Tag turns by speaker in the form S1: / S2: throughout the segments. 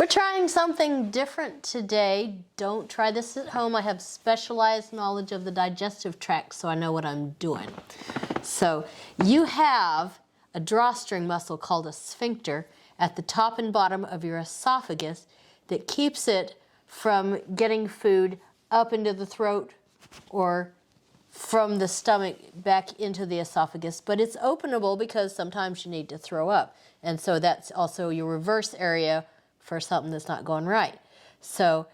S1: We're trying something different today. Don't try this at home. I have specialized knowledge of the digestive tract, so I know what I'm doing. So you have a drawstring muscle called a sphincter at the top and bottom of your esophagus that keeps it from getting food up into the throat or from the stomach back into the esophagus, but it's openable because sometimes you need to throw up. And so that's also your reverse area for something that's not going right. So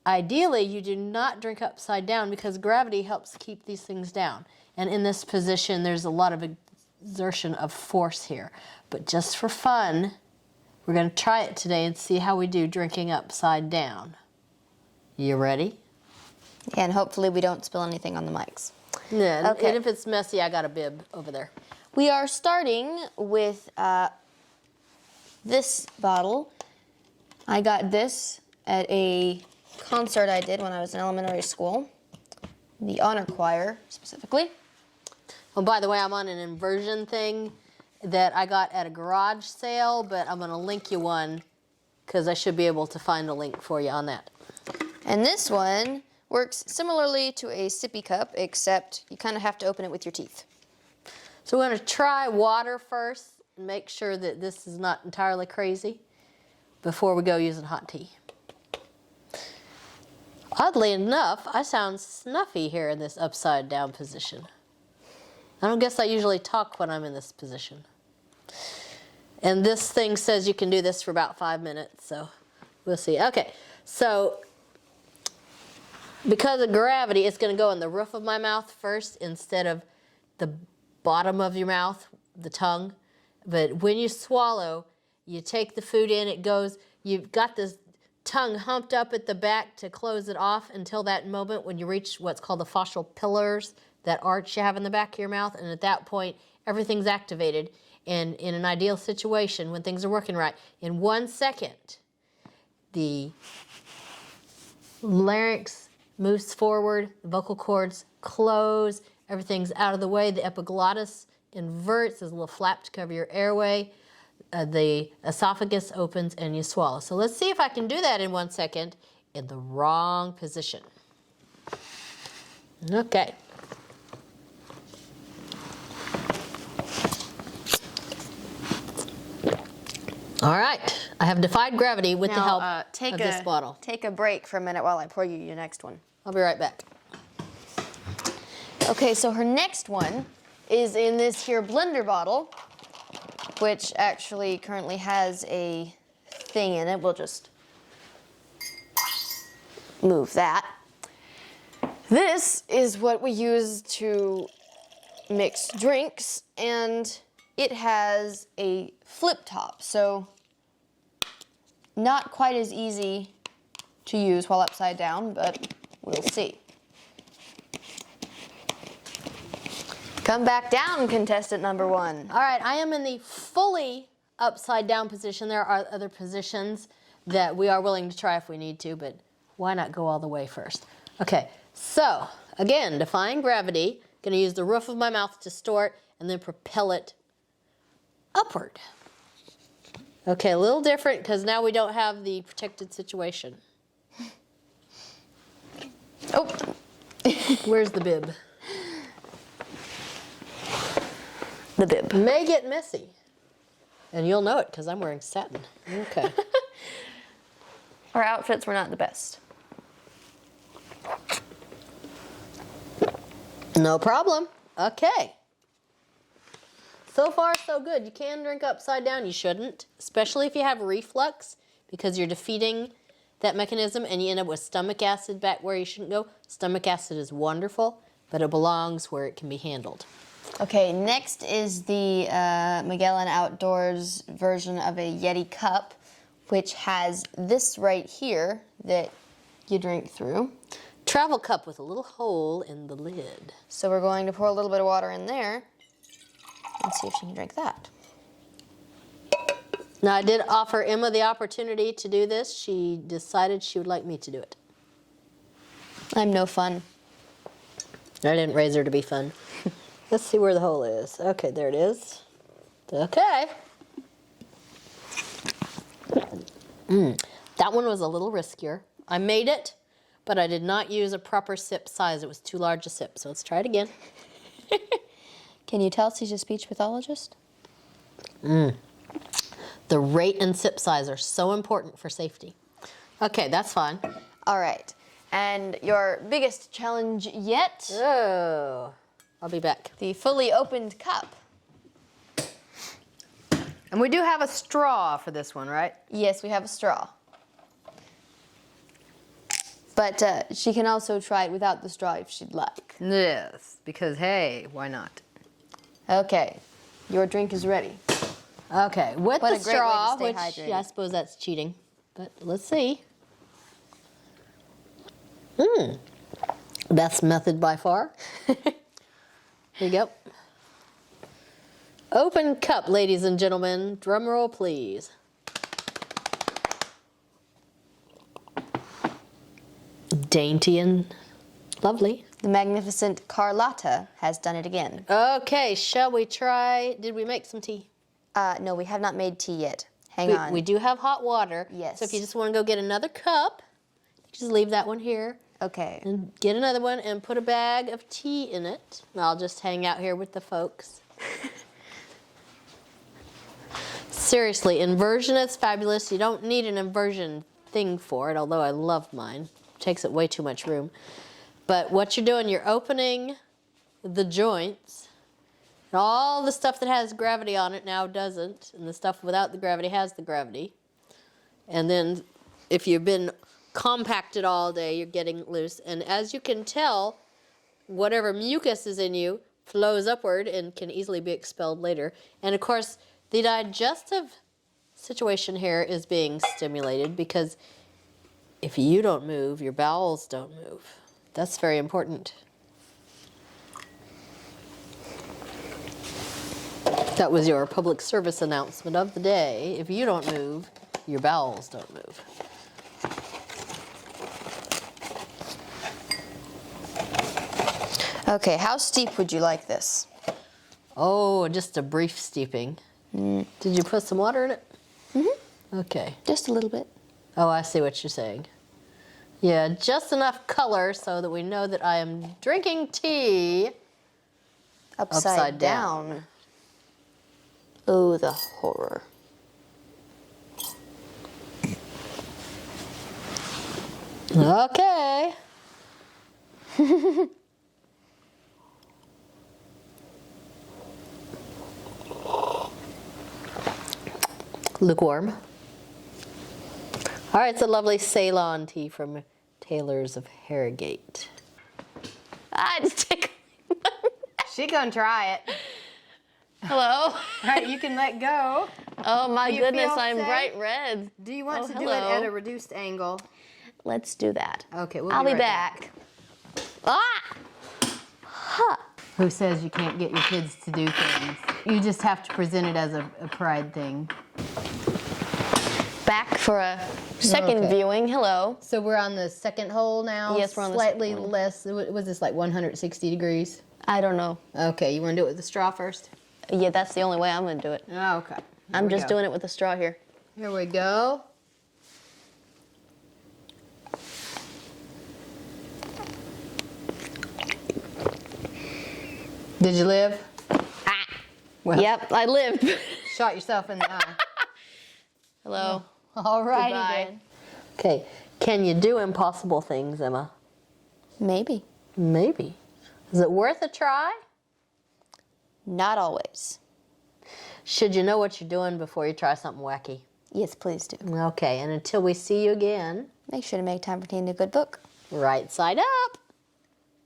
S1: ideally, you do not drink upside down because gravity helps keep these things down. And in this position, there's a lot of exertion of force here. But just for fun, we're going to try it today and see how we do drinking upside down. You ready?
S2: And hopefully we don't spill anything on the mics.
S1: Yeah,
S2: Okay.
S1: and if it's messy, I got a bib over there.
S2: We are starting with this bottle. I got this at a concert I did when I was in elementary school, the honor choir specifically.
S1: Oh, by the way, I'm on an inversion thing that I got at a garage sale, but I'm going to link you one because I should be able to find a link for you on that.
S2: And this one works similarly to a sippy cup, except you kind of have to open it with your teeth.
S1: So we're going to try water first and make sure that this is not entirely crazy before we go using hot tea. Oddly enough, I sound snuffy here in this upside down position. I don't guess I usually talk when I'm in this position. And this thing says you can do this for about 5 minutes, so we'll see. Okay, so because of gravity, it's going to go in the roof of my mouth first instead of the bottom of your mouth, the tongue. But when you swallow, you take the food in, it goes, you've got this tongue humped up at the back to close it off until that moment when you reach what's called the fascial pillars, that arch you have in the back of your mouth, and at that point, everything's activated. And in an ideal situation, when things are working right, in 1 second, the larynx moves forward, the vocal cords close, everything's out of the way, the epiglottis inverts, there's a little flap to cover your airway, the esophagus opens, and you swallow. So let's see if I can do that in 1 second in the wrong position. Okay. All right, I have defied gravity with the help of this bottle.
S2: Take a break for a minute while I pour you your next one.
S1: I'll be right back.
S2: Okay, so her next one is in this here blender bottle, which actually currently has a thing in it. We'll just move that. This is what we use to mix drinks, and it has a flip top, so not quite as easy to use while upside down, but we'll see. Come back down, contestant number one.
S1: All right, I am in the fully upside down position. There are other positions that we are willing to try if we need to, but why not go all the way first? Okay, so again, defying gravity, going to use the roof of my mouth to store it and then propel it upward. Okay, a little different because now we don't have the protected situation.
S2: Oh.
S1: Where's the bib?
S2: The bib.
S1: May get messy. And you'll know it because I'm wearing satin. Okay.
S2: Our outfits were not the best.
S1: No problem. Okay. So far, so good. You can drink upside down. You shouldn't, especially if you have reflux, because you're defeating that mechanism and you end up with stomach acid back where you shouldn't go. Stomach acid is wonderful, but it belongs where it can be handled.
S2: Okay, next is the Magellan Outdoors version of a Yeti cup, which has this right here that you drink through.
S1: Travel cup with a little hole in the lid.
S2: So we're going to pour a little bit of water in there and see if she can drink that.
S1: Now, I did offer Emma the opportunity to do this. She decided she would like me to do it.
S2: I'm no fun.
S1: I didn't raise her to be fun. Let's see where the hole is. Okay, there it is. Okay. That one was a little riskier. I made it, but I did not use a proper sip size. It was too large a sip. So let's try it again.
S2: Can you tell she's a speech pathologist?
S1: The rate and sip size are so important for safety. Okay, that's fine.
S2: All right. And your biggest challenge yet?
S1: Oh, I'll be back.
S2: The fully opened cup.
S1: And we do have a straw for this one, right?
S2: Yes, we have a straw. But she can also try it without the straw if she'd like.
S1: Yes, because hey, why not?
S2: Okay, your drink is ready.
S1: Okay, with
S2: What
S1: the
S2: a great way to
S1: straw,
S2: stay
S1: which
S2: hydrated.
S1: yeah, I suppose that's cheating, but let's see. Best method by far. Here you go. Open cup, ladies and gentlemen. Drum roll, please. Dainty and lovely.
S2: The magnificent Carlotta has done it again.
S1: Okay, shall we try? Did we make some tea?
S2: No, we have not made tea yet. Hang on.
S1: We do have hot water.
S2: Yes.
S1: So if you just want to go get another cup, just leave that one here.
S2: Okay.
S1: And get another one and put a bag of tea in it. And I'll just hang out here with the folks. Seriously, inversion is fabulous. You don't need an inversion thing for it, although I love mine. It takes up way too much room. But what you're doing, you're opening the joints. And all the stuff that has gravity on it now doesn't. And the stuff without the gravity has the gravity. And then if you've been compacted all day, you're getting loose. And as you can tell, whatever mucus is in you flows upward and can easily be expelled later. And of course, the digestive situation here is being stimulated because if you don't move, your bowels don't move. That's very important. That was your public service announcement of the day. If you don't move, your bowels don't move.
S2: Okay, how steep would you like this?
S1: Oh, just a brief steeping. Did you put some water in it? Mm-hmm. Okay.
S2: Just a little bit.
S1: Oh, I see what you're saying. Yeah, just enough color so that we know that I am drinking tea
S2: Upside down. Oh, the horror.
S1: Okay. Lukewarm. All right, it's a lovely Ceylon tea from Taylor's of Harrogate.
S2: Ah, it's tickling.
S3: She gonna try it.
S2: Hello?
S3: All right, you can let go.
S2: Oh my
S3: Do you
S2: goodness,
S3: feel
S2: I'm
S3: safe?
S2: bright red.
S3: Do you want
S2: Oh,
S3: to do it
S2: hello.
S3: at a reduced angle?
S2: Let's do that.
S3: Okay, we'll
S2: I'll be
S3: right
S2: back. Ah! Huh.
S3: Who says you can't get your kids to do things? You just have to present it as a pride thing.
S2: Back for a second
S3: Okay.
S2: viewing. Hello.
S3: So we're on the second hole now?
S2: Yes, we're on the
S3: slightly
S2: second one.
S3: less. Was this like 160 degrees?
S2: I don't know.
S3: Okay, you want to do it with the straw first?
S2: Yeah, that's the only way I'm gonna do it.
S3: Oh, okay.
S2: I'm just doing it with the straw here.
S3: Here we go. Did you live? Well,
S2: Yep, I lived.
S3: shot yourself in the eye.
S2: Hello.
S3: All righty
S2: Goodbye.
S3: then.
S1: Okay, can you do impossible things, Emma?
S2: Maybe.
S1: Maybe. Is it worth a try?
S2: Not always.
S1: Should you know what you're doing before you try something wacky?
S2: Yes, please do.
S1: Okay, and until we see you again,
S2: Make sure to make time for reading a good book.
S1: right side up.